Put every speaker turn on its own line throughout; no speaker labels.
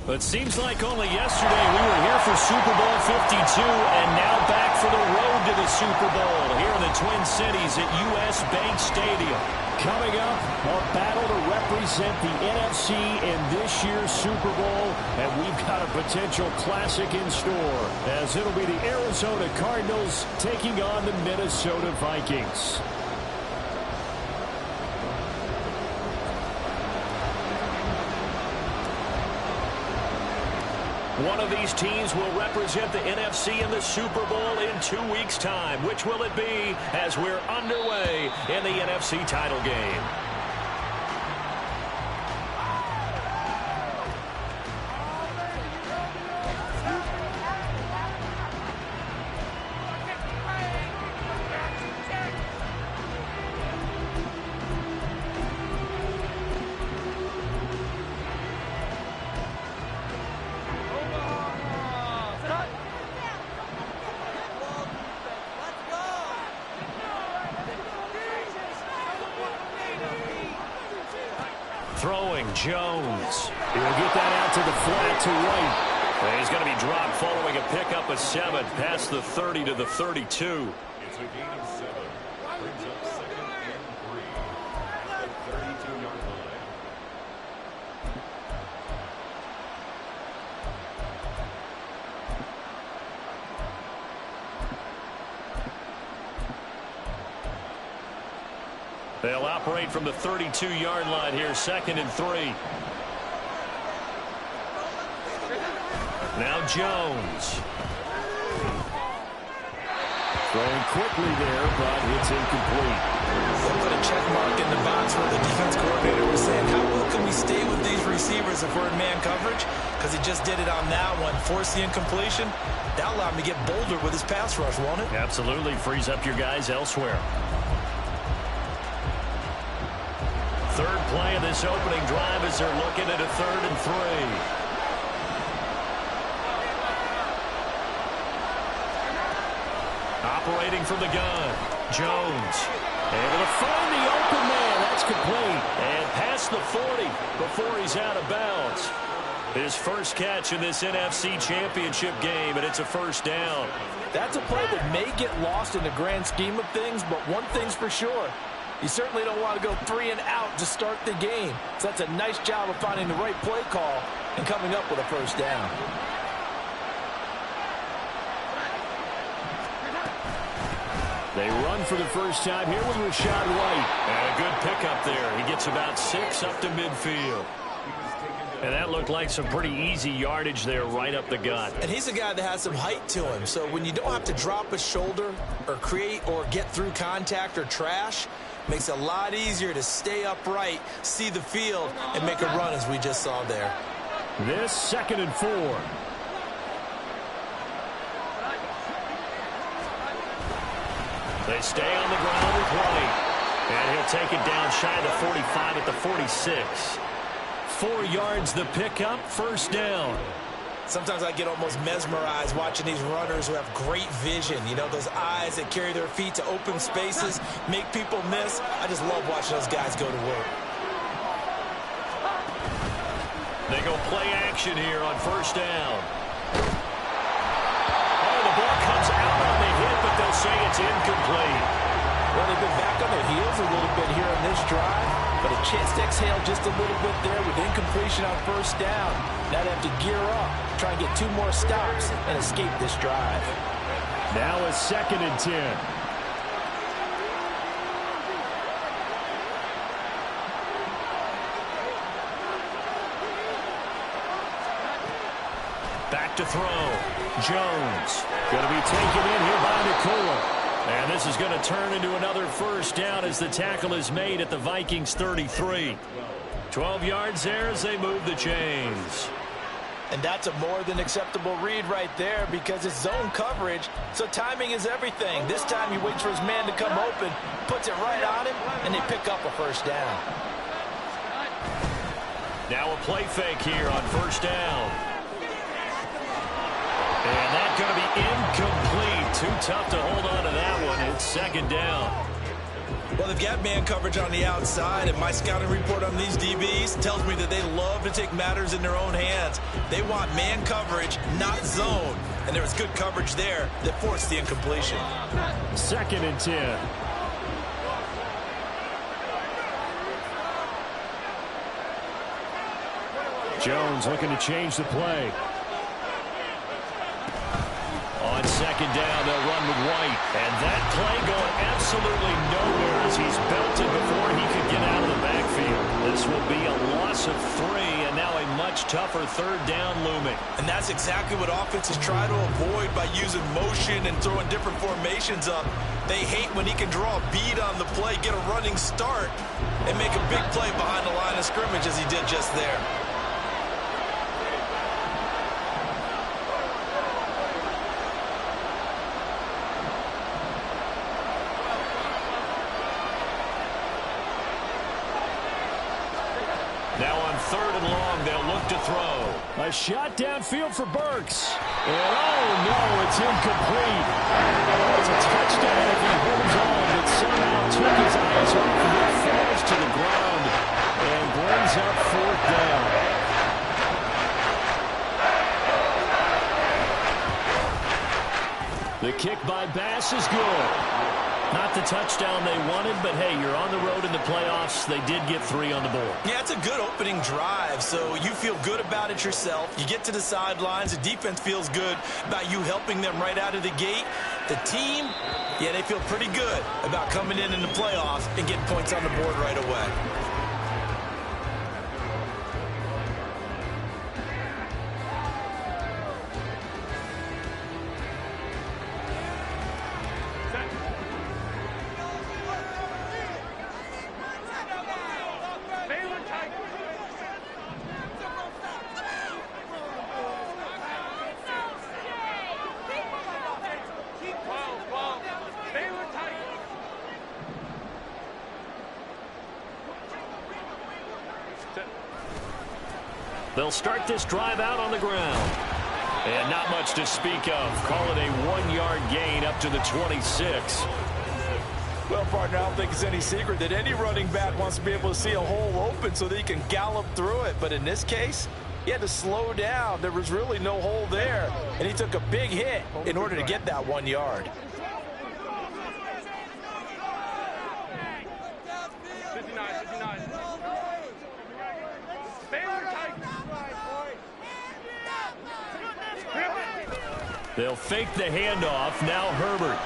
But seems like only yesterday we were here for Super Bowl 52 and now back for the road to the Super Bowl here in the Twin Cities at U.S. Bank Stadium. Coming up, a battle to represent the NFC in this year's Super Bowl, and we've got a potential classic in store as it'll be the Arizona Cardinals taking on the Minnesota Vikings. One of these teams will represent the NFC in the Super Bowl in 2 weeks' time. Which will it be as we're underway in the NFC title game? Throwing Jones. He'll get that out to the flat to right. And he's going to be dropped following a pickup of 7 past the 30 to the 32.
It's a gain of 7. Brings up 2nd and 3 at the 32-yard line.
They'll operate from the 32-yard line here, 2nd and 3. Now Jones. Throwing quickly there, but it's incomplete.
They'll put a check mark in the box where the defense coordinator was saying, how well can we stay with these receivers if we're in man coverage? Because he just did it on that one, forced the incompletion. That'll allow him to get bolder with his pass rush, won't it?
Absolutely, frees up your guys elsewhere. Third play of this opening drive as they're looking at a 3rd and 3. Operating from the gun, Jones able to find the open man. That's complete. And past the 40 before he's out of bounds. His first catch in this NFC Championship game, and it's a first down.
That's a play that may get lost in the grand scheme of things, but one thing's for sure. You certainly don't want to go 3 and out to start the game. So that's a nice job of finding the right play call and coming up with a first down.
They run for the first time here with Rashad White. And a good pickup there. He gets about 6 up to midfield. And that looked like some pretty easy yardage there right up the gut.
And he's a guy that has some height to him. So when you don't have to drop a shoulder or create or get through contact or trash, makes it a lot easier to stay upright, see the field, and make a run as we just saw there.
This 2nd and 4. They stay on the ground with White. And he'll take it down shy of the 45 at the 46. 4 yards the pickup, first down.
Sometimes I get almost mesmerized watching these runners who have great vision. You know, those eyes that carry their feet to open spaces, make people miss. I just love watching those guys go to work.
They go play action here on first down. Oh, the ball comes out on the hit, but they'll say it's incomplete.
Well, they've been back on their heels a little bit here on this drive, but a chance to exhale just a little bit there with incompletion on first down. Now they have to gear up, try and get 2 more stops and escape this drive.
Now a 2nd and 10. Back to throw. Jones going to be taken in here by Nicola. And this is going to turn into another first down as the tackle is made at the Vikings 33. 12 yards there as they move the chains.
And that's a more than acceptable read right there because it's zone coverage, so timing is everything. This time he waits for his man to come open, puts it right on him, and they pick up a first down.
Now a play fake here on first down. And that's going to be incomplete. Too tough to hold on to that one. It's 2nd down.
Well, they've got man coverage on the outside, and my scouting report on these DBs tells me that they love to take matters in their own hands. They want man coverage, not zone. And there was good coverage there that forced the incompletion.
2nd and 10. Jones looking to change the play. On 2nd down, they'll run with White. And that play going absolutely nowhere as he's belted before he could get out of the backfield. This will be a loss of 3, and now a much tougher 3rd down looming.
And that's exactly what offenses try to avoid by using motion and throwing different formations up. They hate when he can draw a bead on the play, get a running start, and make a big play behind the line of scrimmage as he did just there.
Now on 3rd and long, they'll look to throw. A shot downfield for Burks. And oh no, it's incomplete. It's a touchdown if he holds on, but somehow took his eyes off of it, falls to the ground, and brings up 4th down. The kick by Bass is good. Not the touchdown they wanted, but hey, you're on the road in the playoffs. They did get 3 on the board.
Yeah, it's a good opening drive, so you feel good about it yourself. You get to the sidelines. The defense feels good about you helping them right out of the gate. The team, yeah, they feel pretty good about coming in the playoffs and getting points on the board right away.
They'll start this drive out on the ground. And not much to speak of. Call it a 1-yard gain up to the 26.
Well, partner, I don't think it's any secret that any running back wants to be able to see a hole open so that he can gallop through it. But in this case, he had to slow down. There was really no hole there. And he took a big hit in order to get that 1 yard.
They'll fake the handoff. Now Herbert.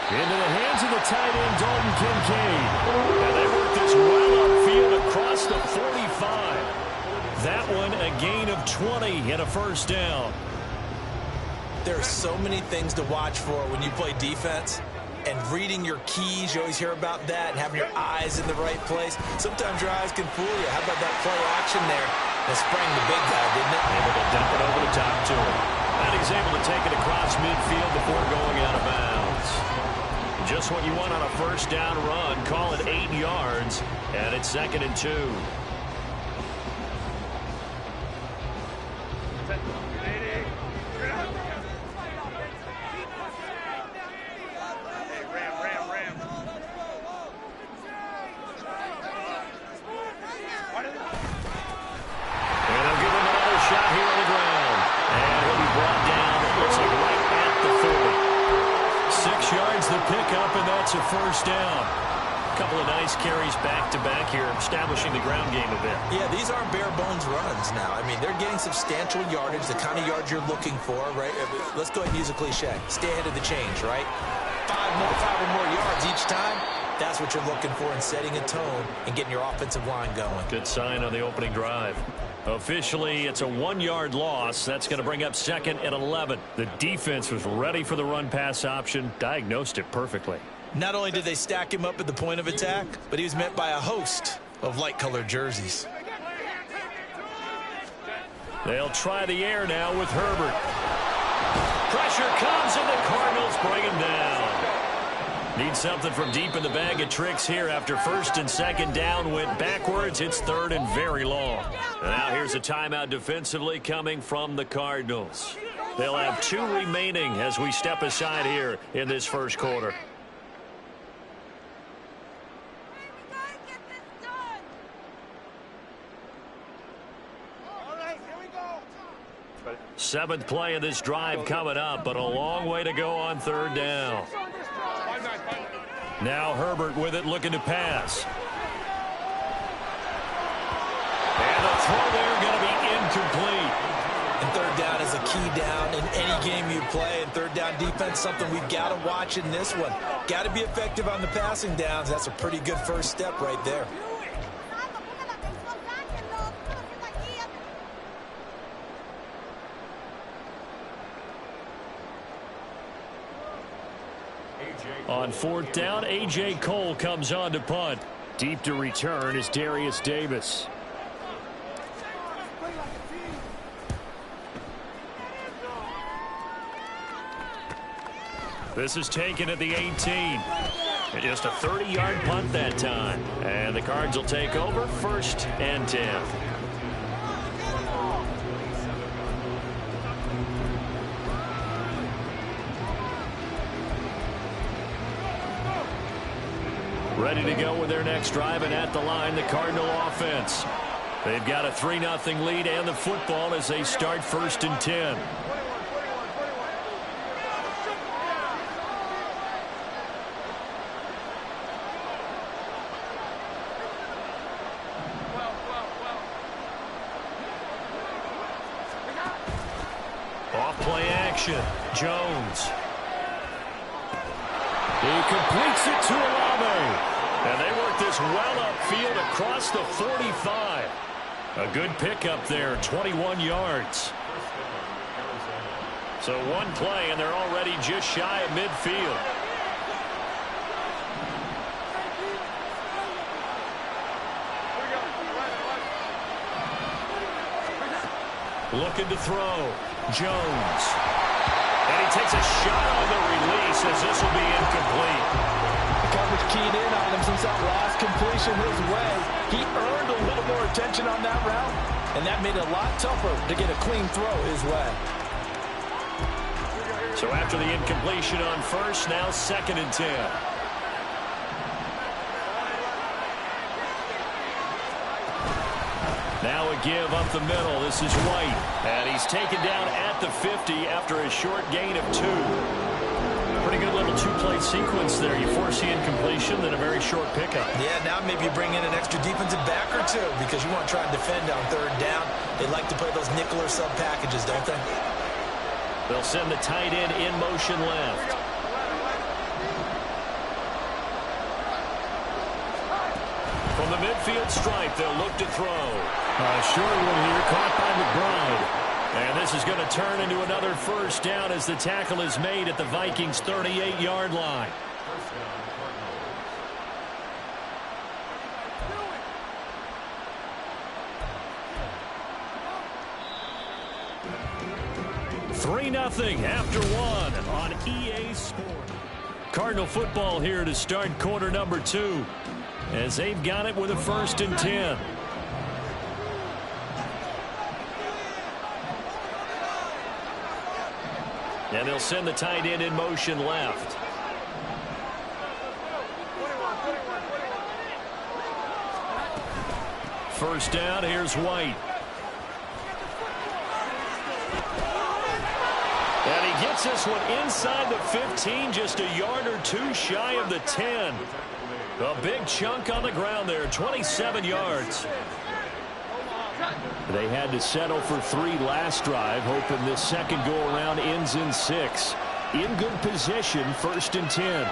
Into the hands of the tight end, Dalton Kincaid. And they work this well upfield across the 45. That one a gain of 20 and a 1st down.
There are so many things to watch for when you play defense. And reading your keys, you always hear about that, and having your eyes in the right place. Sometimes your eyes can fool you. How about that play action there? That sprang the big guy, didn't it?
Able to dump it over the top to him. And he's able to take it across midfield before going out of bounds. Just what you want on a 1st down run. Call it 8 yards, and it's 2nd and 2. A 1st down. A couple of nice carries back-to-back here, establishing the ground game a bit.
Yeah, these aren't bare-bones runs now. I mean, they're getting substantial yardage, the kind of yards you're looking for, right? Let's go ahead and use a cliche. Stay ahead of the change, right? 5 or more yards each time. That's what you're looking for in setting a tone and getting your offensive line going.
Good sign on the opening drive. Officially, it's a 1-yard loss. That's going to bring up 2nd and 11. The defense was ready for the run-pass option, diagnosed it perfectly.
Not only did they stack him up at the point of attack, but he was met by a host of light-colored jerseys.
They'll try the air now with Herbert. Pressure comes, and the Cardinals bring him down. Need something from deep in the bag of tricks here after 1st and 2nd down went backwards. It's 3rd and very long. And now here's a timeout defensively coming from the Cardinals. They'll have 2 remaining as we step aside here in this 1st quarter. Seventh play of this drive coming up, but a long way to go on third down. Now Herbert with it, looking to pass. And the throw there going to be incomplete.
And third down is a key down in any game you play. And third down defense, something we've got to watch in this one. Got to be effective on the passing downs. That's a pretty good first step right there.
On fourth down, A.J. Cole comes on to punt. Deep to return is Darius Davis. This is taken at the 18. And just a 30-yard punt that time. And the Cards will take over, 1st and 10. Ready to go with their next drive, and at the line, the Cardinal offense. They've got a 3-0 lead and the football as they start 1st and 10. Off-play action. Jones. He completes it to Olave. And they work this well upfield across the 45. A good pickup there, 21 yards. So one play, and they're already just shy of midfield. Looking to throw. Jones. And he takes a shot on the release as this will be incomplete.
Coverage keyed in on him since that last completion his way. He earned a little more attention on that route, and that made it a lot tougher to get a clean throw his way.
So after the incompletion on first, now 2nd and 10. Now a give up the middle. This is White. And he's taken down at the 50 after a short gain of 2. Pretty good little 2-play sequence there. You force the incompletion, then a very short pickup.
Yeah, now maybe you bring in an extra defensive back or two because you want to try and defend on third down. They like to play those nickel or sub packages, don't they?
They'll send the tight end in motion left. From the midfield stripe, they'll look to throw. Short one here, caught by McBride. And this is going to turn into another 1st down as the tackle is made at the Vikings' 38-yard line. $3-0 after 1 on EA Sport. Cardinal football here to start quarter number 2 as they've got it with a 1st and 10. And they'll send the tight end in motion left. First down, here's White. And he gets this one inside the 15, just a yard or 2 shy of the 10. A big chunk on the ground there, 27 yards. They had to settle for 3 last drive, hoping this second go-around ends in 6. In good position, 1st and 10.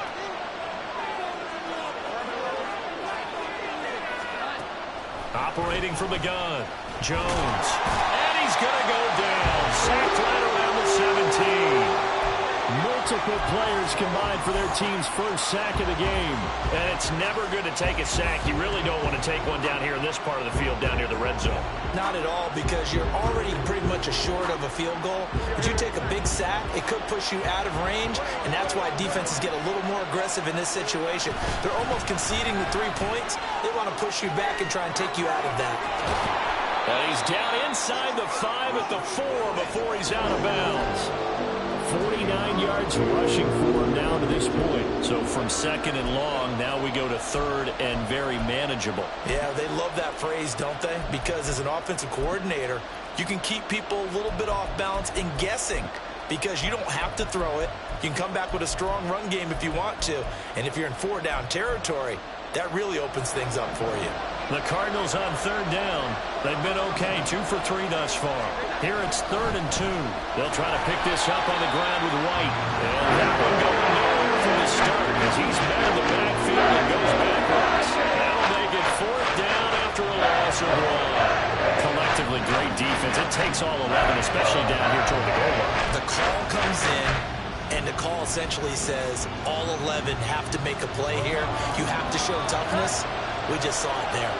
Operating from the gun, Jones. And he's going to go down. Sacked right around the 17. Multiple players combined for their team's 1st sack of the game. And it's never good to take a sack. You really don't want to take one down here in this part of the field, down near the red zone.
Not at all, because you're already pretty much assured of a field goal. But you take a big sack, it could push you out of range, and that's why defenses get a little more aggressive in this situation. They're almost conceding the 3 points. They want to push you back and try and take you out of that.
And he's down inside the 5 at the 4 before he's out of bounds. 49 yards rushing for him now to this point. So from second and long, now we go to third and very manageable.
Yeah, they love that phrase, don't they? Because as an offensive coordinator, you can keep people a little bit off balance and guessing because you don't have to throw it. You can come back with a strong run game if you want to. And if you're in 4-down territory, that really opens things up for you.
The Cardinals on third down. They've been okay, 2 for 3 thus far. Here it's 3rd and 2. They'll try to pick this up on the ground with White. And that one going nowhere from the start as he's met in the backfield and goes backwards. That'll make it 4th down after a loss of 1. Collectively, great defense. It takes all 11, especially down here toward the goal line.
The call comes in, and the call essentially says all 11 have to make a play here. You have to show toughness. We just saw it there.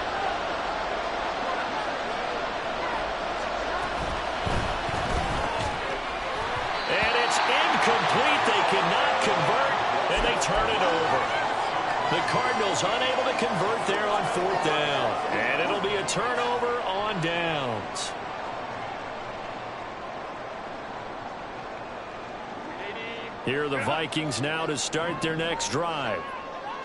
And it's incomplete. They cannot convert, and they turn it over. The Cardinals unable to convert there on 4th down. And it'll be a turnover on downs. Here are the Vikings now to start their next drive.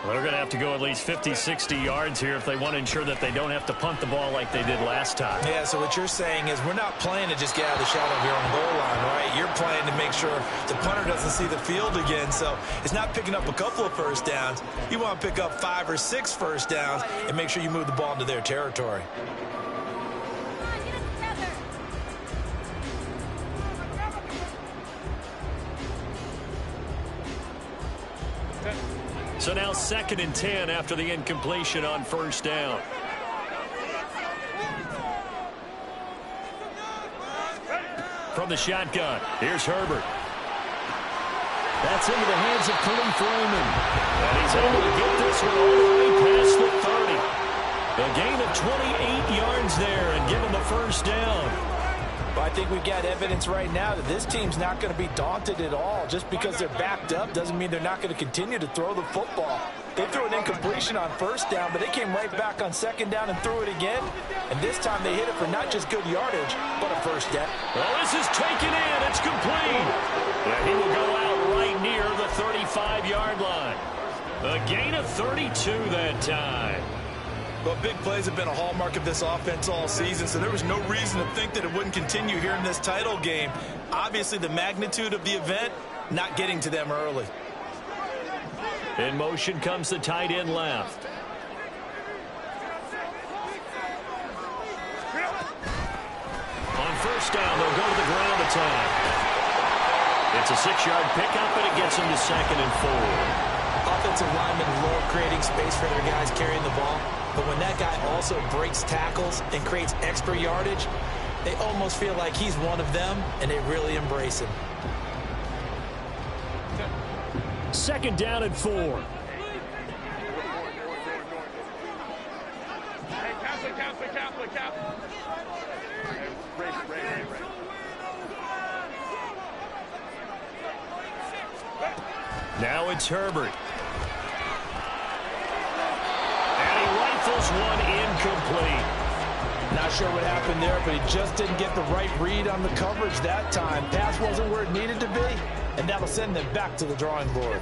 Well, they're going to have to go at least 50, 60 yards here if they want to ensure that they don't have to punt the ball like they did last time.
Yeah, so what you're saying is we're not playing to just get out of the shadow here on the goal line, right? You're playing to make sure the punter doesn't see the field again. So it's not picking up a couple of first downs. You want to pick up 5 or 6 first downs and make sure you move the ball into their territory.
So now 2nd and 10 after the incompletion on 1st down. From the shotgun, here's Herbert. That's into the hands of Khalif Raymond. And he's able to get this one all the way past the 30. A gain of 28 yards there and give him the 1st down.
But I think we've got evidence right now that this team's not going to be daunted at all. Just because they're backed up doesn't mean they're not going to continue to throw the football. They threw an incompletion on 1st down, but they came right back on 2nd down and threw it again. And this time they hit it for not just good yardage, but a 1st down.
Well, this is taken in. It's complete. Yeah, he will go out right near the 35-yard line. A gain of 32 that time.
Well, big plays have been a hallmark of this offense all season, so there was no reason to think that it wouldn't continue here in this title game. Obviously, the magnitude of the event, not getting to them early.
In motion comes the tight end left. On 1st down, they'll go to the ground attack. It's a 6-yard pickup, and it gets them to 2nd and 4.
Offensive linemen love creating space for their guys carrying the ball. But when that guy also breaks tackles and creates extra yardage, they almost feel like he's one of them, and they really embrace him.
2nd down and 4. Now it's Herbert. One incomplete.
Not sure what happened there, but he just didn't get the right read on the coverage that time. Pass wasn't where it needed to be, and that'll send them back to the drawing board.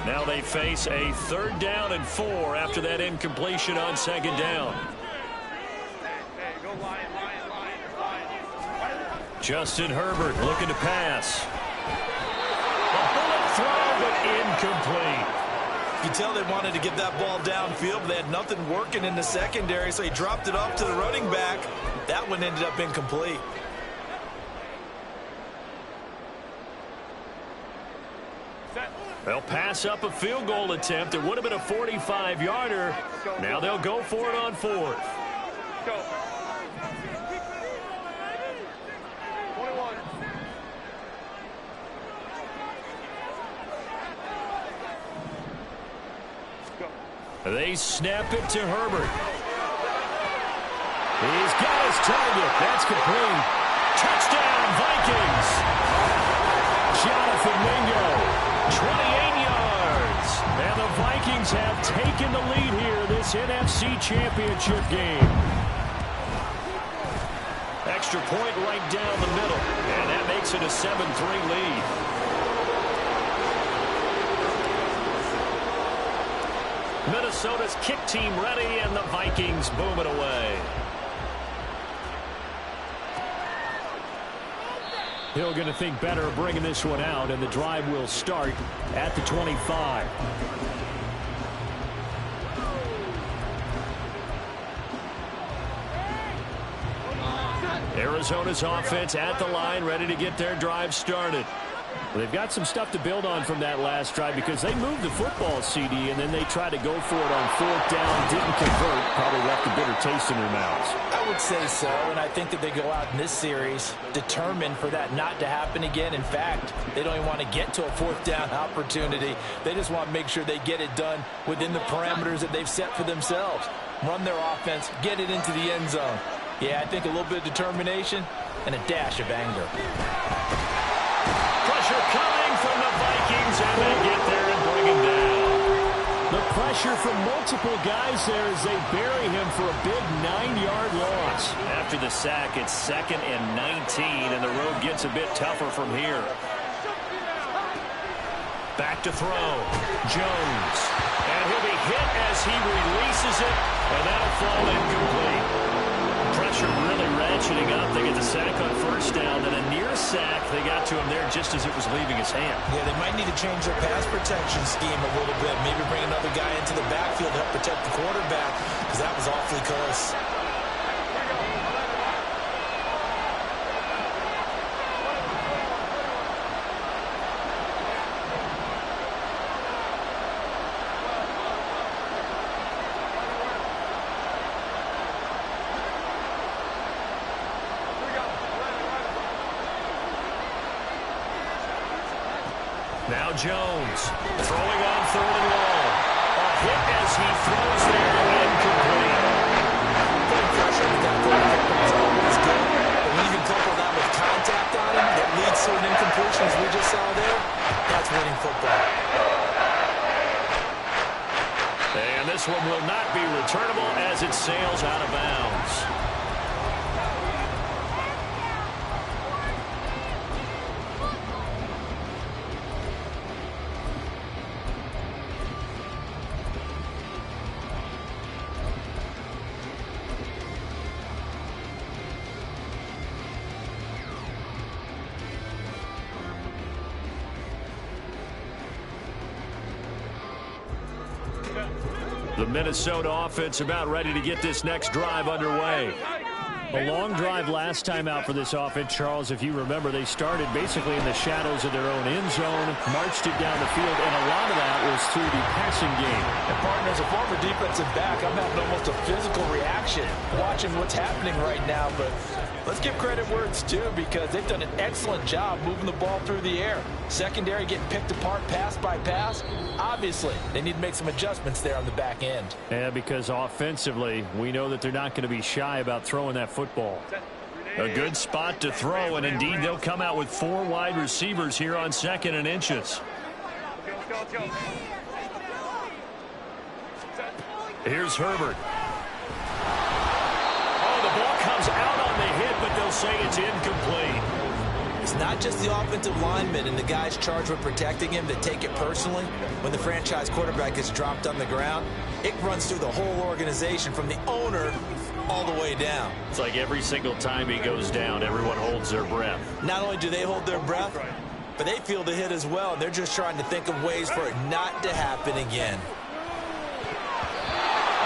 Now they face a 3rd down and 4 after that incompletion on 2nd down. Justin Herbert looking to pass. Throw, but incomplete.
You tell they wanted to get that ball downfield, but they had nothing working in the secondary, so he dropped it off to the running back. That one ended up incomplete.
They'll pass up a field goal attempt. It would have been a 45-yarder. Now they'll go for it on 4th. They snap it to Herbert. He's got his target. That's complete. Touchdown, Vikings. Jonathan Mingo, 28 yards. And the Vikings have taken the lead here this NFC Championship game. extra point right down the middle. And that makes it a 7-3 lead. Minnesota's kick team ready, and the Vikings boom it away. Hill going to think better of bringing this one out, and the drive will start at the 25. Arizona's offense at the line, ready to get their drive started. Well, they've got some stuff to build on from that last drive because they moved the football, CD, and then they tried to go for it on 4th down, didn't convert, probably left a bitter taste in their mouths.
I would say so, and I think that they go out in this series determined for that not to happen again. In fact, they don't even want to get to a 4th down opportunity. They just want to make sure they get it done within the parameters that they've set for themselves. Run their offense, get it into the end zone. Yeah, I think a little bit of determination and a dash of anger.
Pressure coming from the Vikings, and they get there and bring him down. The pressure from multiple guys there as they bury him for a big 9-yard loss. After the sack, it's 2nd and 19, and the road gets a bit tougher from here. Back to throw. Jones. And he'll be hit as he releases it, and that'll fall incomplete. Pressure really ratcheting up. They get the sack on 1st down, then a near sack. They got to him there just as it was leaving his hand.
Yeah, they might need to change their pass protection scheme a little bit. Maybe bring another guy into the backfield to help protect the quarterback, because that was awfully close.
Now Jones throwing on 3rd and long. A hit as he throws there, incomplete.
Putting pressure with that quarterback is always good. But when you can couple that with contact on him that leads to an incompletion, as we just saw there, that's winning football.
And this one will not be returnable as it sails out of bounds. The Minnesota offense about ready to get this next drive underway. A long drive last time out for this offense, Charles. If you remember, they started basically in the shadows of their own end zone, marched it down the field, and a lot of that was through the passing game.
And, partner, as a former defensive back, I'm having almost a physical reaction watching what's happening right now. But let's give credit where it's due, because they've done an excellent job moving the ball through the air. Secondary getting picked apart pass by pass. Obviously, they need to make some adjustments there on the back end.
Yeah, because offensively, we know that they're not going to be shy about throwing that football. A good spot to throw, and indeed they'll come out with 4 wide receivers here on 2nd and inches. Here's Herbert. Oh, the ball comes out on the hit, but they'll say it's incomplete.
It's not just the offensive linemen and the guys charged with protecting him that take it personally. When the franchise quarterback is dropped on the ground, it runs through the whole organization from the owner all the way down.
It's like every single time he goes down, everyone holds their breath.
Not only do they hold their breath, but they feel the hit as well. They're just trying to think of ways for it not to happen again.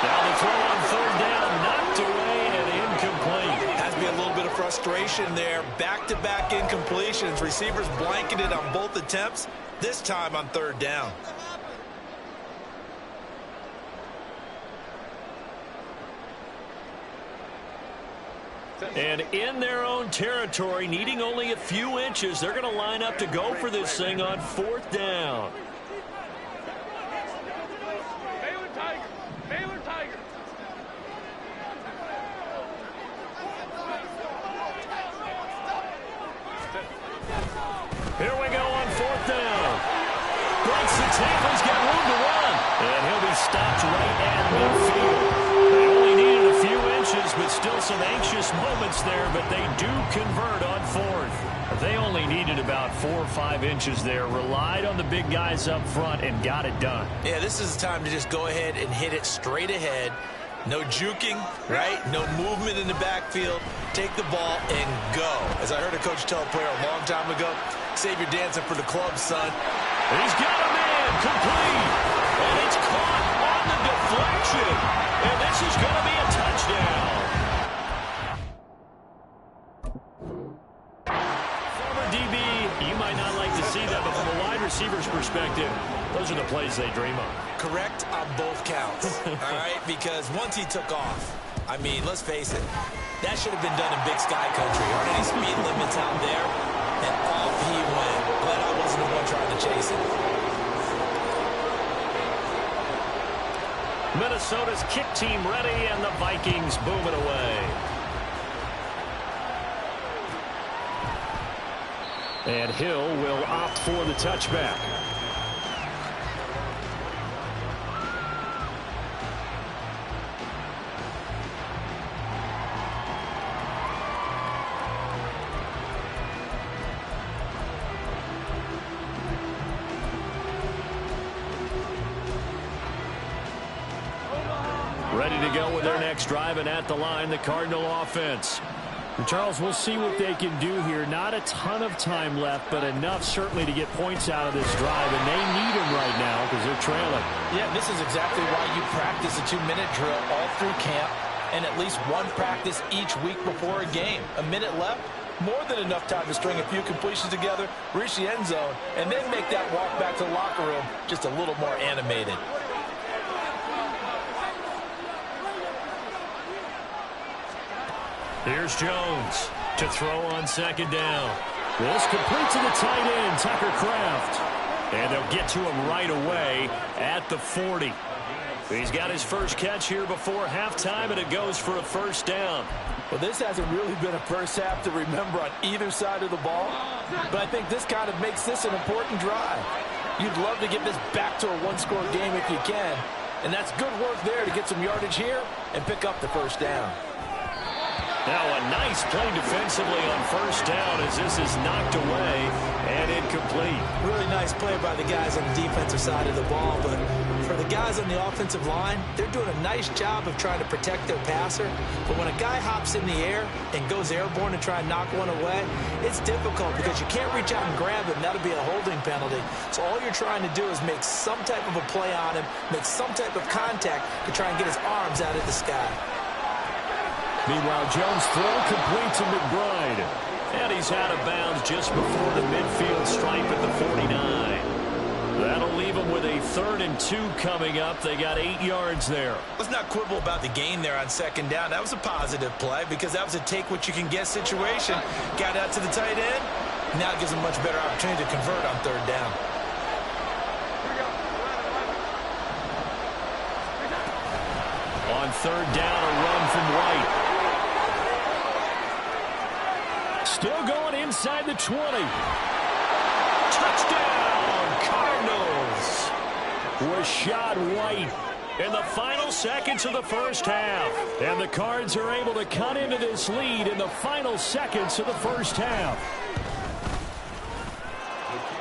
Now the throw on 3rd down, knocked away and incomplete.
Has to be a little bit of frustration there. Back-to-back incompletions. Receivers blanketed on both attempts, this time on 3rd down.
And in their own territory, needing only a few inches, they're going to line up to go for this thing on 4th down. Here we go on 4th down. Breaks the tackles, got room to run. And he'll be stopped right at midfield. They only needed a few inches, but still some anxious moments there, but they do convert on fourth. They only needed about 4 or 5 inches there, relied on the big guys up front, and got it done.
Yeah, this is the time to just go ahead and hit it straight ahead. No juking, right? No movement in the backfield. Take the ball and go. As I heard a coach tell a player a long time ago, save your dancing for the club, son.
He's got a man complete. And it's caught on the deflection. And this is going to be a touchdown. Former DB, you might not like to see that, but from a wide receiver's perspective, those are the plays they dream of.
Correct on both counts, all right? Because once he took off, I mean, let's face it, that should have been done in Big Sky country. Aren't any speed limits out there? And off he went. Glad I wasn't the one trying to chase it.
Minnesota's kick team ready, and the Vikings boom it away. And Hill will opt for the touchback. Ready to go with their next drive, and at the line, the Cardinal offense. And Charles, we'll see what they can do here. Not a ton of time left, but enough certainly to get points out of this drive, and they need them right now because they're trailing.
Yeah, this is exactly why you practice a 2-minute drill all through camp and at least one practice each week before a game. A minute left, more than enough time to string a few completions together, reach the end zone, and then make that walk back to the locker room just a little more animated.
Here's Jones to throw on second down. This complete to the tight end, Tucker Kraft. And they'll get to him right away at the 40. He's got his first catch here before halftime, and it goes for a first down.
Well, this hasn't really been a first half to remember on either side of the ball, but I think this kind of makes this an important drive. You'd love to get this back to a one-score game if you can, and that's good work there to get some yardage here and pick up the first down.
Now a nice play defensively on first down as this is knocked away and incomplete.
Really nice play by the guys on the defensive side of the ball, but for the guys on the offensive line, they're doing a nice job of trying to protect their passer. But when a guy hops in the air and goes airborne and try and knock one away, it's difficult because you can't reach out and grab him. That'll be a holding penalty. So all you're trying to do is make some type of a play on him, make some type of contact to try and get his arms out of the sky.
Meanwhile, Jones' throw complete to McBride. And he's out of bounds just before the midfield stripe at the 49. That'll leave them with a 3rd and 2 coming up. They got 8 yards there.
Let's not quibble about the gain there on second down. That was a positive play because that was a take-what-you-can-get situation. Got out to the tight end. Now it gives them a much better opportunity to convert on 3rd down.
On 3rd down, a run from White. Still going inside the 20. Touchdown, Cardinals. Rashad White in the final seconds of the first half. And the Cards are able to cut into this lead in the final seconds of the first half.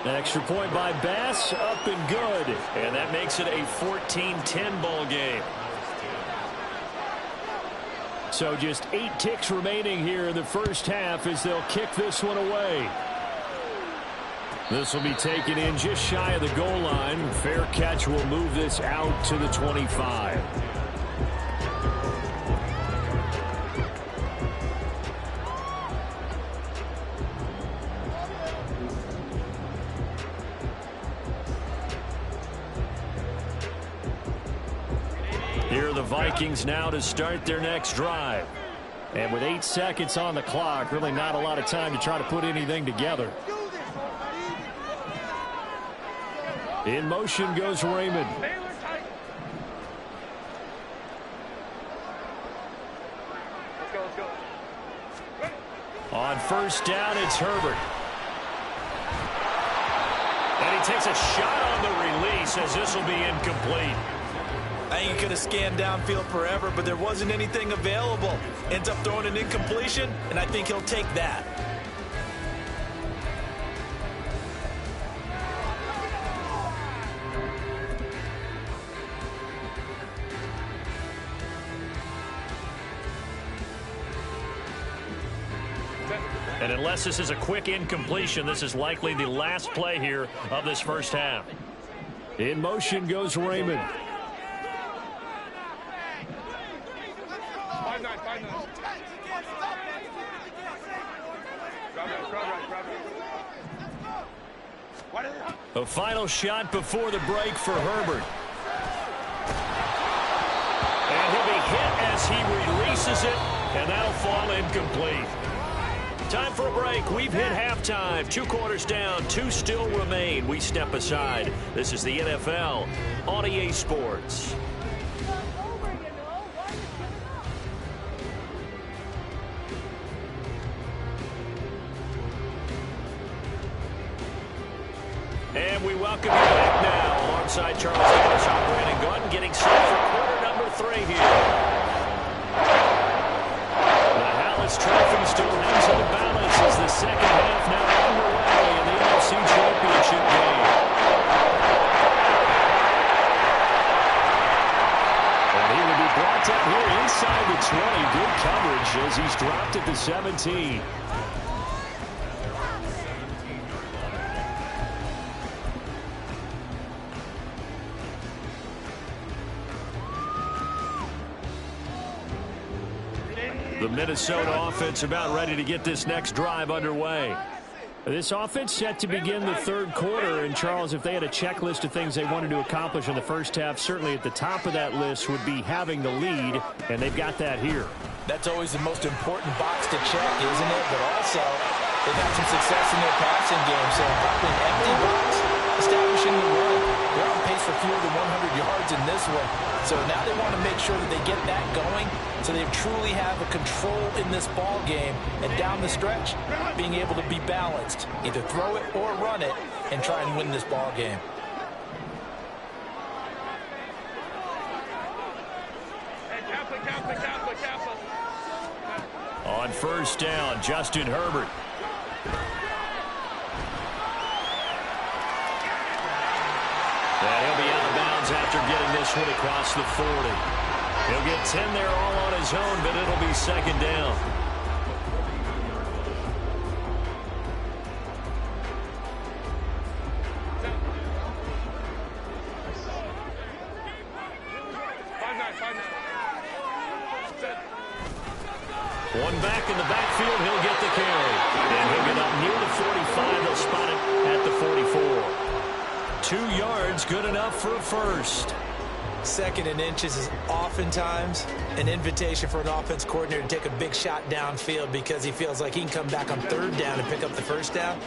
An extra point by Bass, up and good. And that makes it a 14-10 ball game. So just 8 ticks remaining here in the first half as they'll kick this one away. This will be taken in just shy of the goal line. Fair catch will move this out to the 25. Here are the Vikings now to start their next drive. And with 8 seconds on the clock, really not a lot of time to try to put anything together. In motion goes Raymond. On first down, it's Herbert. And he takes a shot on the release as this will be incomplete.
I I think he could have scanned downfield forever, but there wasn't anything available. Ends up throwing an incompletion, and I think he'll take that.
And unless this is a quick incompletion, this is likely the last play here of this first half. In motion goes Raymond. A final shot before the break for Herbert. And he'll be hit as he releases it, and that'll fall incomplete. Time for a break. We've hit halftime. 2 quarters down. 2 still remain. We step aside. This is the NFL on EA Sports. And we welcome you back now alongside Charles Davis, Brandon Gordon, getting set for quarter number 3 here. Trophy still hangs in the balance as the second half now underway in the NFC Championship game. And he will be brought down here inside the 20. Good coverage as he's dropped at the 17. The Minnesota offense about ready to get this next drive underway. This offense set to begin the 3rd quarter. And, Charles, if they had a checklist of things they wanted to accomplish in the first half, certainly at the top of that list would be having the lead, and they've got that here.
That's always the most important box to check, isn't it? But also, they've had some success in their passing game, so probably an empty box, establishing the run. They're on pace for fewer than 100 yards in this one. So now they want to make sure that they get that going so they truly have a control in this ball game. And down the stretch, being able to be balanced. Either throw it or run it and try and win this ball game.
On first down, Justin Herbert. And he'll be out of bounds after getting this one across the 40. He'll get 10 there all on his own, but it'll be second down. One back in the backfield, he'll get the carry. And he'll get up near the 45. They'll spot it at the 44. 2 yards, good enough for a first.
2nd and inches is oftentimes an invitation for an offense coordinator to take a big shot downfield because he feels like he can come back on 3rd down and pick up the first down.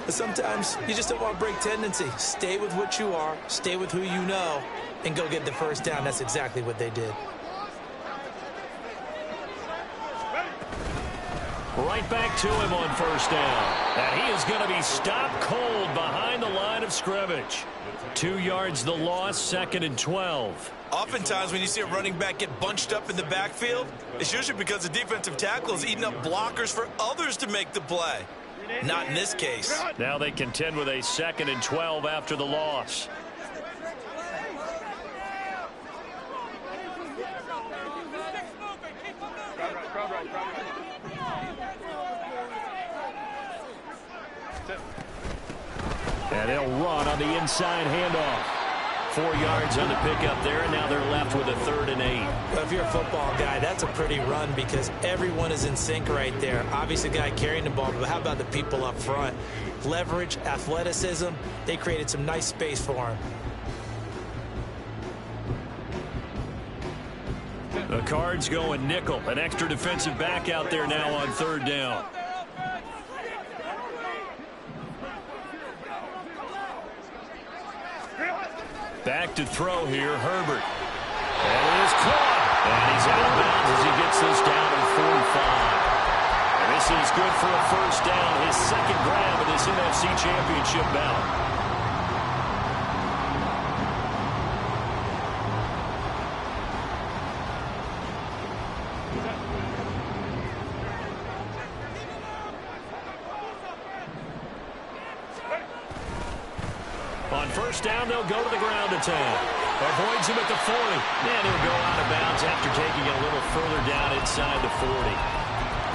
But sometimes you just don't want to break tendency. Stay with what you are, stay with who you know, and go get the first down. That's exactly what they did.
Right back to him on first down. And he is going to be stopped cold behind the line of scrimmage. 2 yards the loss, 2nd and 12.
Oftentimes when you see a running back get bunched up in the backfield, it's usually because the defensive tackle is eating up blockers for others to make the play. Not in this case.
Now they contend with a 2nd and 12 after the loss. And they'll run on the inside handoff. 4 yards on the pickup there, and now they're left with a 3rd and 8.
Well, if you're a football guy, that's a pretty run because everyone is in sync right there. Obviously, the guy carrying the ball, but how about the people up front? Leverage, athleticism, they created some nice space for him.
The Cards going nickel. An extra defensive back out there now on 3rd down. Back to throw here, Herbert. And it is caught. And he's out of bounds as he gets this down to 45. And this is good for a first down, his 2nd grab of this NFC Championship bout. On first down, they'll go to the ground attack. Avoids him at the 40. And he'll go out of bounds after taking it a little further down inside the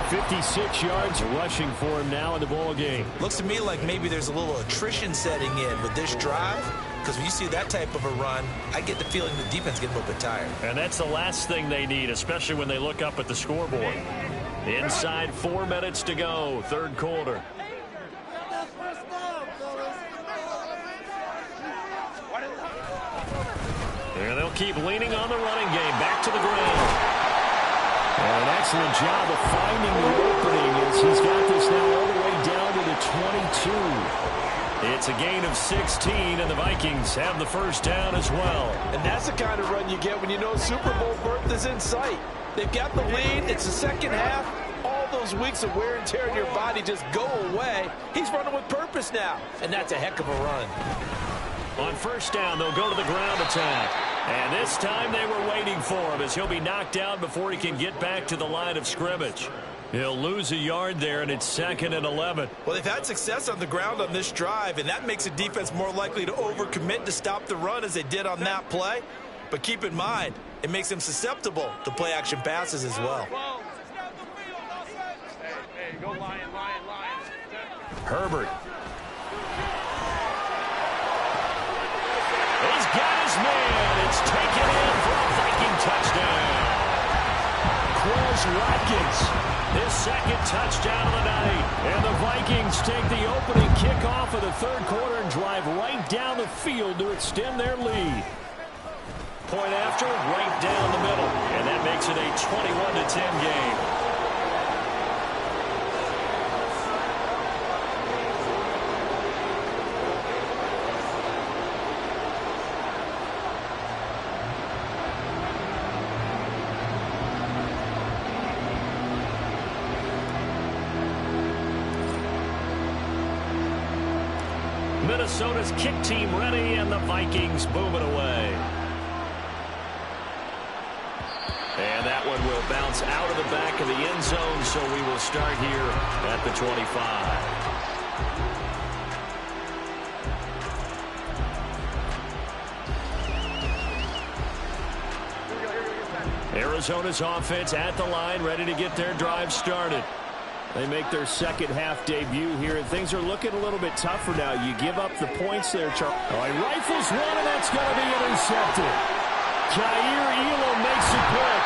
40. 56 yards rushing for him now in the ball game.
Looks to me like maybe there's a little attrition setting in with this drive, because when you see that type of a run, I get the feeling the defense gets a little bit tired.
And that's the last thing they need, especially when they look up at the scoreboard. Inside 4 minutes to go, third quarter. And they'll keep leaning on the running game. Back to the ground. And an excellent job of finding the opening as he's got this now all the way down to the 22. It's a gain of 16, and the Vikings have the first down as well.
And that's the kind of run you get when you know Super Bowl berth is in sight. They've got the lead. It's the second half. All those weeks of wear and tear in your body just go away. He's running with purpose now, and that's a heck of a run.
On first down, they'll go to the ground attack. And this time they were waiting for him as he'll be knocked down before he can get back to the line of scrimmage. He'll lose a yard there, and it's 2nd and 11.
Well, they've had success on the ground on this drive, and that makes a defense more likely to overcommit to stop the run as they did on that play. But keep in mind, it makes them susceptible to play-action passes as well.
Hey, go Lion.
Herbert. He's got his man. It's taken in for a Viking touchdown. Quez Watkins, his second touchdown of the night. And the Vikings take the opening kickoff of the third quarter and drive right down the field to extend their lead. Point after, right down the middle. And that makes it a 21-10 game. Minnesota's kick team ready, and the Vikings boom it away. And that one will bounce out of the back of the end zone, so we will start here at the 25. Arizona's offense at the line, ready to get their drive started. They make their second half debut here, and things are looking a little bit tougher now. You give up the points there, Charles. Oh, he rifles one, and that's going to be intercepted. Jair Elam makes it quick.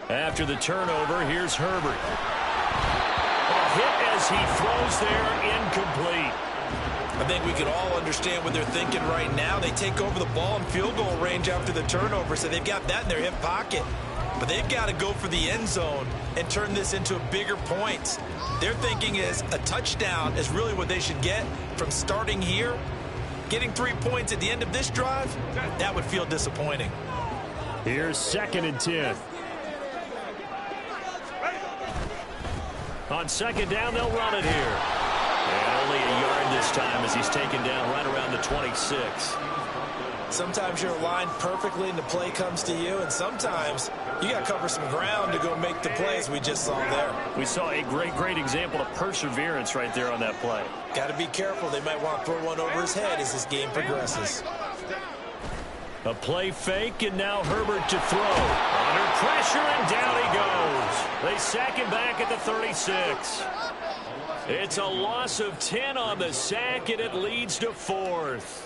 After the turnover, here's Herbert. A hit as he throws there, incomplete.
I think we can all understand what they're thinking right now. They take over the ball in field goal range after the turnover, so they've got that in their hip pocket. But they've got to go for the end zone and turn this into bigger points. Their thinking is a touchdown is really what they should get from starting here. Getting 3 points at the end of this drive, that would feel disappointing.
Here's 2nd and 10. On second down, they'll run it here. And only a yard this time as he's taken down right around the 26.
Sometimes you're aligned perfectly and the play comes to you, and sometimes you got to cover some ground to go make the plays we just saw there.
We saw a great example of perseverance right there on that play.
Got to be careful. They might want to throw one over his head as this game progresses.
A play fake, and now Herbert to throw. Under pressure, and down he goes. They sack him back at the 36. It's a loss of 10 on the sack, and it leads to 4th.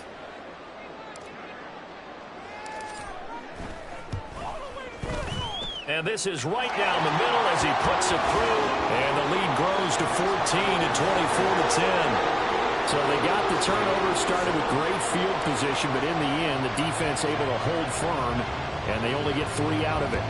And this is right down the middle as he puts it through, and the lead grows to 14 at 24-10. So they got the turnover, started with great field position, but in the end, the defense able to hold firm, and they only get 3 out of it.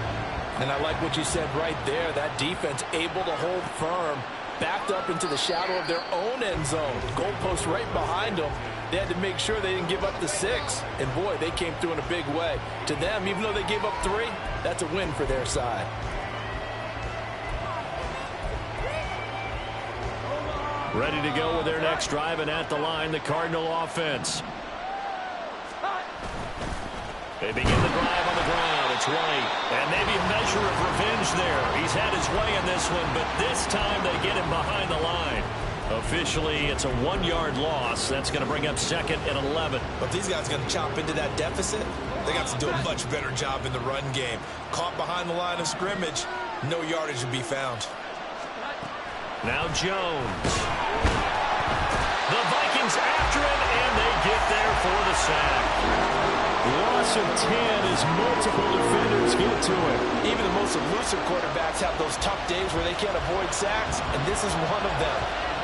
And I like what you said right there. That defense able to hold firm, backed up into the shadow of their own end zone. Goalpost right behind them. They had to make sure they didn't give up the 6. And, boy, they came through in a big way. To them, even though they gave up 3, that's a win for their side.
Ready to go with their next drive, and at the line, the Cardinal offense. They begin the drive on the ground. It's White. And maybe a measure of revenge there. He's had his way in this one, but this time they get him behind the line. Officially, it's a 1-yard loss. That's going to bring up 2nd and 11.
But these guys are going to chop into that deficit. They got to do a much better job in the run game. Caught behind the line of scrimmage, no yardage to be found.
Now Jones. The Vikings after him, and they get there for the sack. Loss of 10 as multiple defenders get to it.
Even the most elusive quarterbacks have those tough days where they can't avoid sacks, and this is one of them.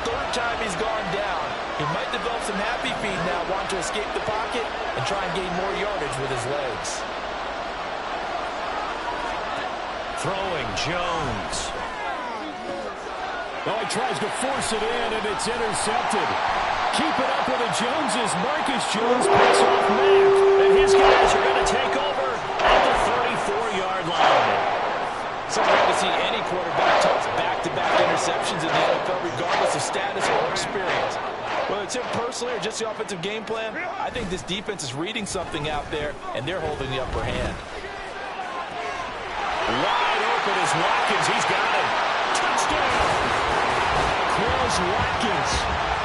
3rd time he's gone down. He might develop some happy feet now, wanting to escape the pocket and try and gain more yardage with his legs.
Throwing Jones. Oh, he tries to force it in, and it's intercepted. Keep it up with the Joneses. Marcus Jones picks off Mack, and his guys are going to take over at the 34-yard line.
So hard to see any quarterback toss back-to-back interceptions in the NFL, regardless of status or experience. Whether it's him personally or just the offensive game plan, I think this defense is reading something out there, and they're holding the upper hand.
Wide open is Watkins. He's got it. Touchdown! Quez Watkins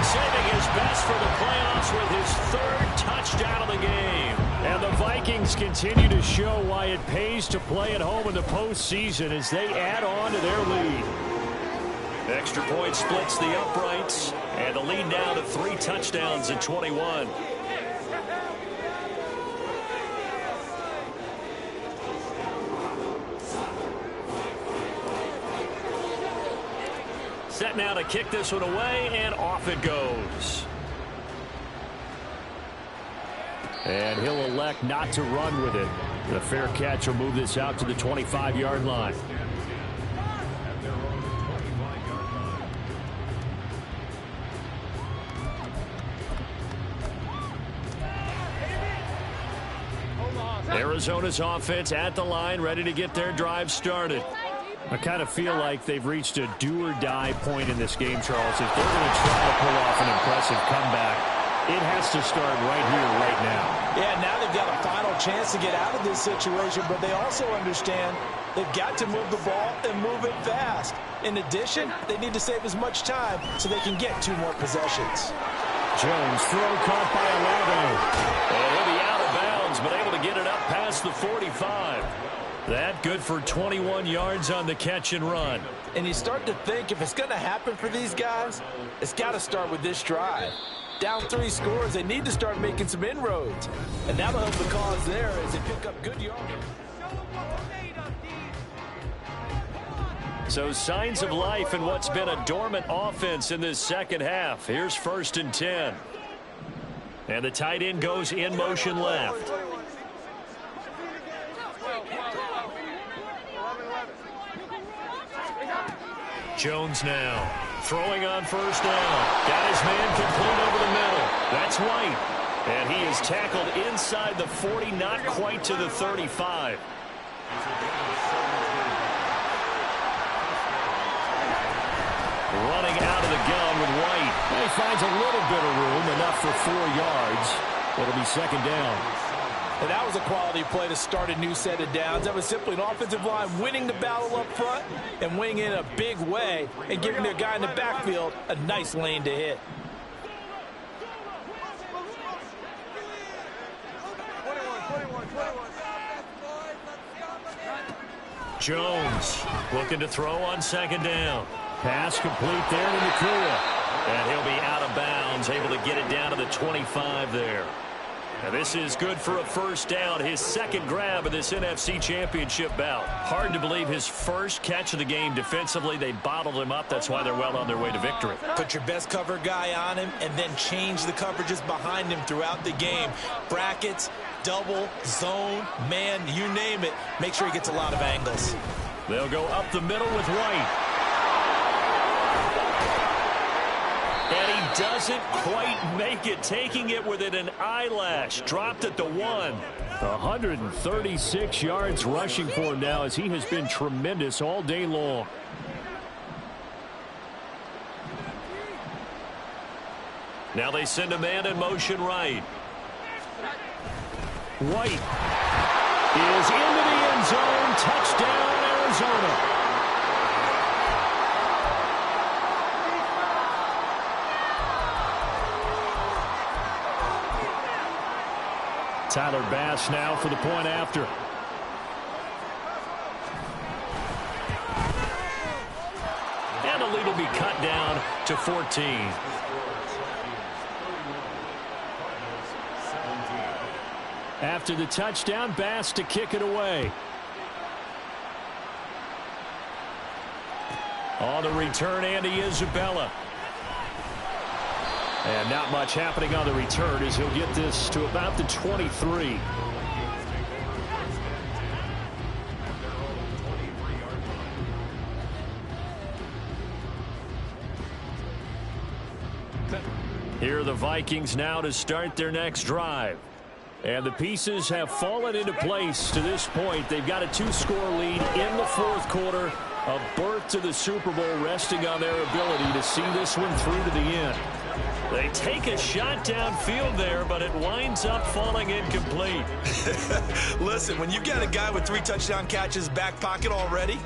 saving his best for the playoffs with his 3rd touchdown of the game. And the Vikings continue to show why it pays to play at home in the postseason as they add on to their lead. Extra point splits the uprights, and the lead now to 3 touchdowns at 21. Set now to kick this one away, and off it goes. And he'll elect not to run with it. The fair catch will move this out to the 25-yard line. Arizona's offense at the line, ready to get their drive started. I kind of feel like they've reached a do-or-die point in this game, Charles. If they're going to try to pull off an impressive comeback, it has to start right here, right now.
Yeah, now they've got a final chance to get out of this situation, but they also understand they've got to move the ball and move it fast. In addition, they need to save as much time so they can get 2 more possessions.
Jones, throw caught by Olave. And he'll be out of bounds, but able to get it up past the 45. That good for 21 yards on the catch and run.
And you start to think if it's going to happen for these guys, it's got to start with this drive. Down 3 scores, they need to start making some inroads. And that'll help the cause there as they pick up good yardage.
So signs of life in what's been a dormant offense in this second half. Here's 1st and 10. And the tight end goes in motion left. Jones now throwing on 1st down. Got his man complete over the middle. That's White. And he is tackled inside the 40, not quite to the 35. Running out of the gun with White. And he finds a little bit of room, enough for 4 yards. It'll be 2nd down.
And that was a quality play to start a new set of downs. That was simply an offensive line winning the battle up front and winning in a big way and giving their guy in the backfield a nice lane to hit.
Jones looking to throw on 2nd down. Pass complete there to Nakua. And he'll be out of bounds, able to get it down to the 25 there. And this is good for a first down, his second grab of this NFC Championship bout. Hard to believe his first catch of the game defensively. They bottled him up. That's why they're well on their way to victory.
Put your best cover guy on him and then change the coverages behind him throughout the game. Brackets, double, zone, man, you name it. Make sure he gets a lot of angles.
They'll go up the middle with White. And he doesn't quite make it, taking it within an eyelash. Dropped at the 1. 136 yards rushing for him now, as he has been tremendous all day long. Now they send a man in motion right. White is into the end zone. Touchdown, Arizona. Tyler Bass now for the point after. And the lead will be cut down to 14. After the touchdown, Bass to kick it away. On the return, Andy Isabella. And not much happening on the return, as he'll get this to about the 23. Here are the Vikings now to start their next drive. And the pieces have fallen into place to this point. They've got a 2-score lead in the fourth quarter. A berth to the Super Bowl resting on their ability to see this one through to the end. They take a shot downfield there, but it winds up falling incomplete.
Listen, when you've got a guy with 3 touchdown catches back pocket already,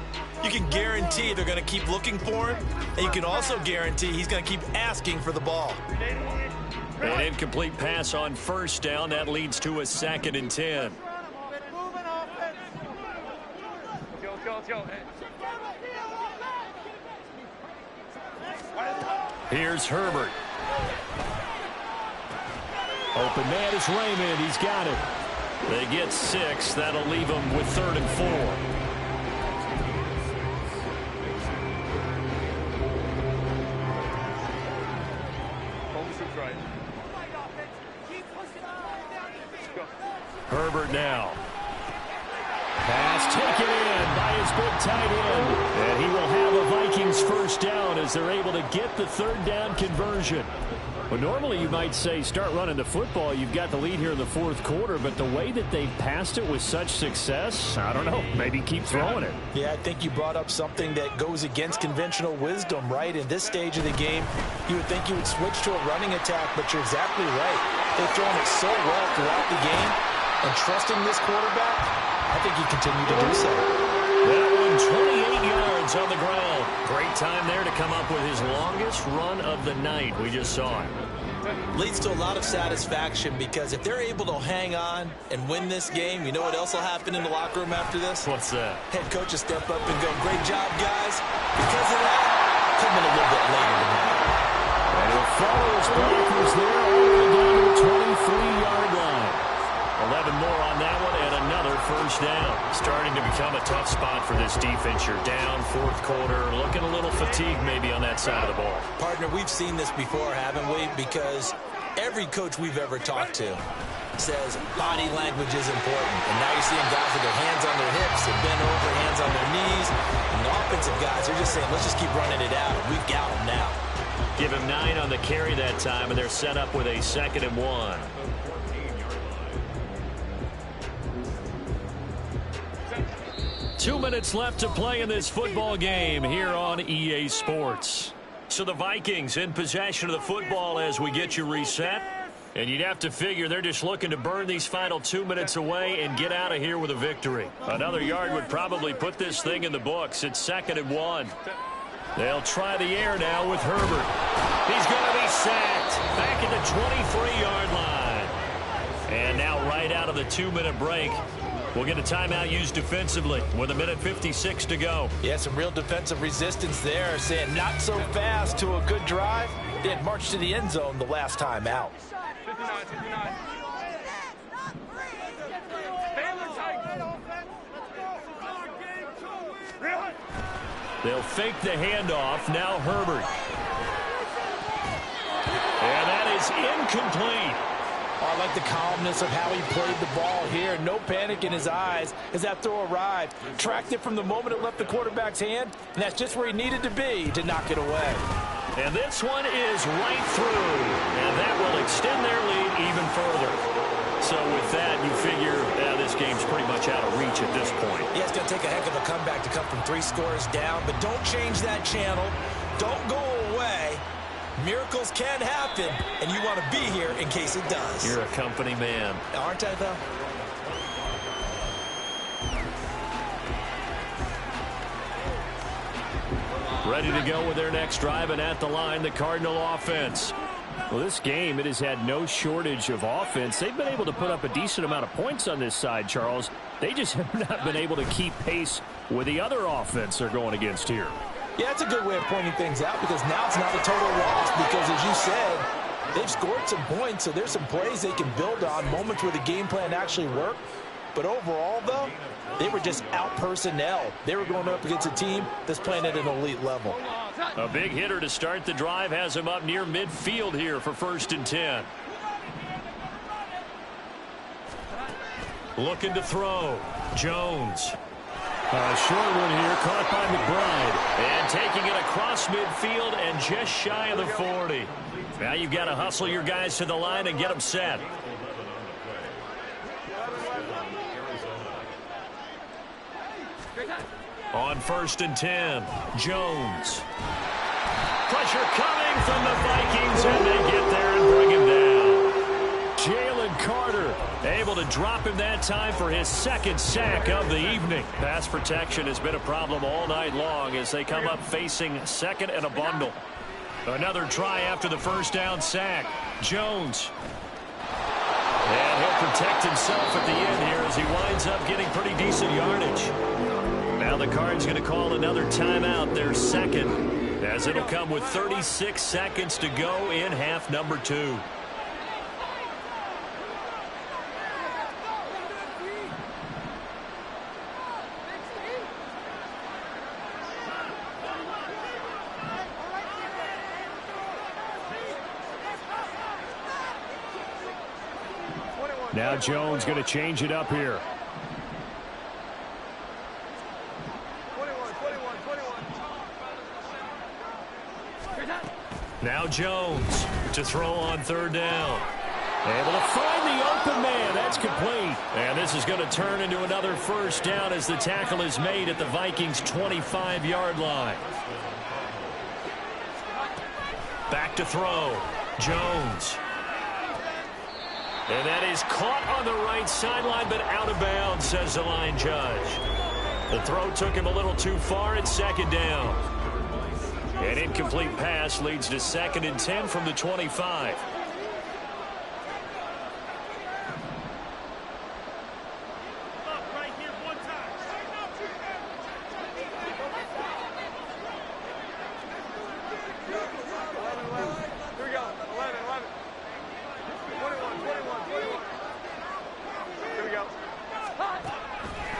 you can guarantee they're going to keep looking for him, and you can also guarantee he's going to keep asking for the ball.
An incomplete pass on first down. That leads to a 2nd and 10. Here's Herbert. Open man is Raymond. He's got it. They get 6. That'll leave them with 3rd and 4. Herbert now. Pass taken in by his big tight end. And he will have a Vikings first down as they're able to get the 3rd down conversion. Well, normally you might say start running the football. You've got the lead here in the fourth quarter, but the way that they passed it with such success, I don't know, maybe keep throwing it.
Yeah, I think you brought up something that goes against conventional wisdom, right? In this stage of the game, you would think you would switch to a running attack, but you're exactly right. They've thrown it so well throughout the game, and trusting this quarterback, I think he continued to do so.
That one, 28 yards on the ground. Great time there to come up with his longest run of the night. We just saw it.
Leads to a lot of satisfaction, because if they're able to hang on and win this game, you know what else will happen in the locker room after this?
What's that?
Head coach will step up and go, great job, guys. Because of that, come in a little bit later tonight.
And he'll follow his blockers there all the way down to the 23-yard line. 11 more on that one, and another first down. Starting to become a tough spot for this defense. You're down fourth quarter, looking a little fatigued maybe on that side of the ball.
Partner, we've seen this before, haven't we? Because every coach we've ever talked to says body language is important. And now you're seeing guys with their hands on their hips, they're bent over, hands on their knees. And the offensive guys are just saying, let's just keep running it out. We've got them now.
Give him 9 on the carry that time, and they're set up with a 2nd and 1. Two minutes left to play in this football game here on EA Sports. So the Vikings in possession of the football as we get you reset. And you'd have to figure they're just looking to burn these final 2 minutes away and get out of here with a victory. Another yard would probably put this thing in the books. It's 2nd and 1. They'll try the air now with Herbert. He's going to be sacked back at the 23-yard line. And now right out of the 2-minute break, we'll get a timeout used defensively with 1:56 to go.
Yeah, some real defensive resistance there, saying not so fast to a good drive. They had marched to the end zone the last time out.
They'll fake the handoff. Now Herbert. And that is incomplete.
Oh, I like the calmness of how he played the ball here. No panic in his eyes as that throw arrived. Tracked it from the moment it left the quarterback's hand, and that's just where he needed to be to knock it away.
And this one is right through, and that will extend their lead even further. So with that, you figure this game's pretty much out of reach at this point.
Yeah, it's going to take a heck of a comeback to come from 3 scores down, but don't change that channel. Don't go away. Miracles can happen, and you want to be here in case it does.
You're a company man.
Aren't I, though?
Ready to go with their next drive, and at the line, the Cardinal offense. Well, this game, it has had no shortage of offense. They've been able to put up a decent amount of points on this side, Charles. They just have not been able to keep pace with the other offense they're going against here.
Yeah, that's a good way of pointing things out because now it's not a total loss because, as you said, they've scored some points, so there's some plays they can build on, moments where the game plan actually worked. But overall, though, they were just out-personnel. They were going up against a team that's playing at an elite level.
A big hitter to start the drive has him up near midfield here for 1st and 10. Looking to throw. Jones. A short one here, caught by McBride. And taking it across midfield and just shy of the 40. Now you've got to hustle your guys to the line and get them set. On 1st and 10, Jones. Pressure coming from the Vikings, and they get there and bring him down. Jalen Carter able to drop him that time for his 2nd sack of the evening. Pass protection has been a problem all night long as they come up facing 2nd and a bundle. Another try after the 1st down sack. Jones. And he'll protect himself at the end here as he winds up getting pretty decent yardage. Now the Cards going to call another timeout, their 2nd, as it'll come with 36 seconds to go in half number 2. Now Jones going to change it up here. Now Jones to throw on 3rd down. Able to find the open man. That's complete. And this is going to turn into another 1st down as the tackle is made at the Vikings' 25-yard line. Back to throw. Jones. And that is caught on the right sideline, but out of bounds, says the line judge. The throw took him a little too far at 2nd down. An incomplete pass leads to 2nd and 10 from the 25.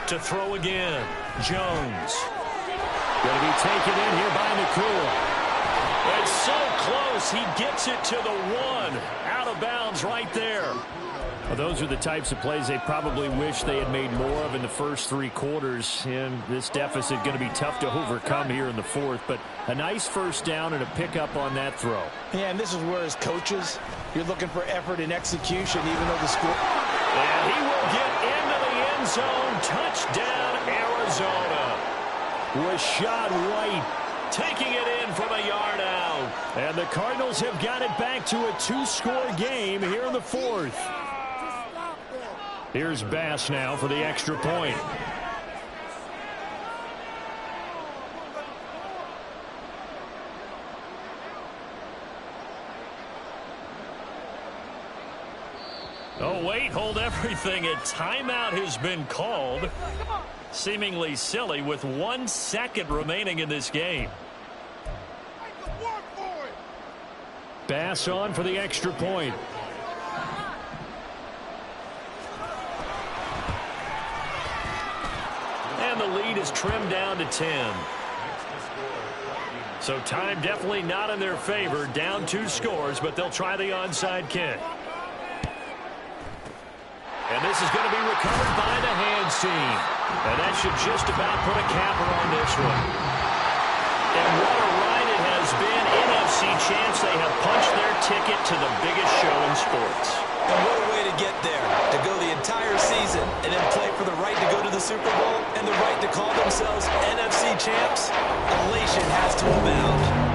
To throw again, Jones. Going to be taken in here by Nakua. It's so close, he gets it to the 1. Out of bounds right there. Well, those are the types of plays they probably wish they had made more of in the first 3 quarters. And this deficit going to be tough to overcome here in the 4th. But a nice 1st down and a pickup on that throw.
Yeah, and this is where as coaches, you're looking for effort and execution, even though the score...
And he will get into the end zone. Touchdown, Arizona. Rashad White taking it in from a yard out. And the Cardinals have got it back to a 2-score game here in the 4th. Here's Bass now for the extra point. Oh, wait, hold everything. A timeout has been called. Seemingly silly with 1 second remaining in this game. Bass on for the extra point. And the lead is trimmed down to 10. So time definitely not in their favor. Down 2 scores, but they'll try the onside kick. And this is going to be recovered by the hands team. And that should just about put a capper on this one. And what a ride it has been. NFC champs, they have punched their ticket to the biggest show in sports.
And what a way to get there, to go the entire season and then play for the right to go to the Super Bowl and the right to call themselves NFC champs. Elation has to abound.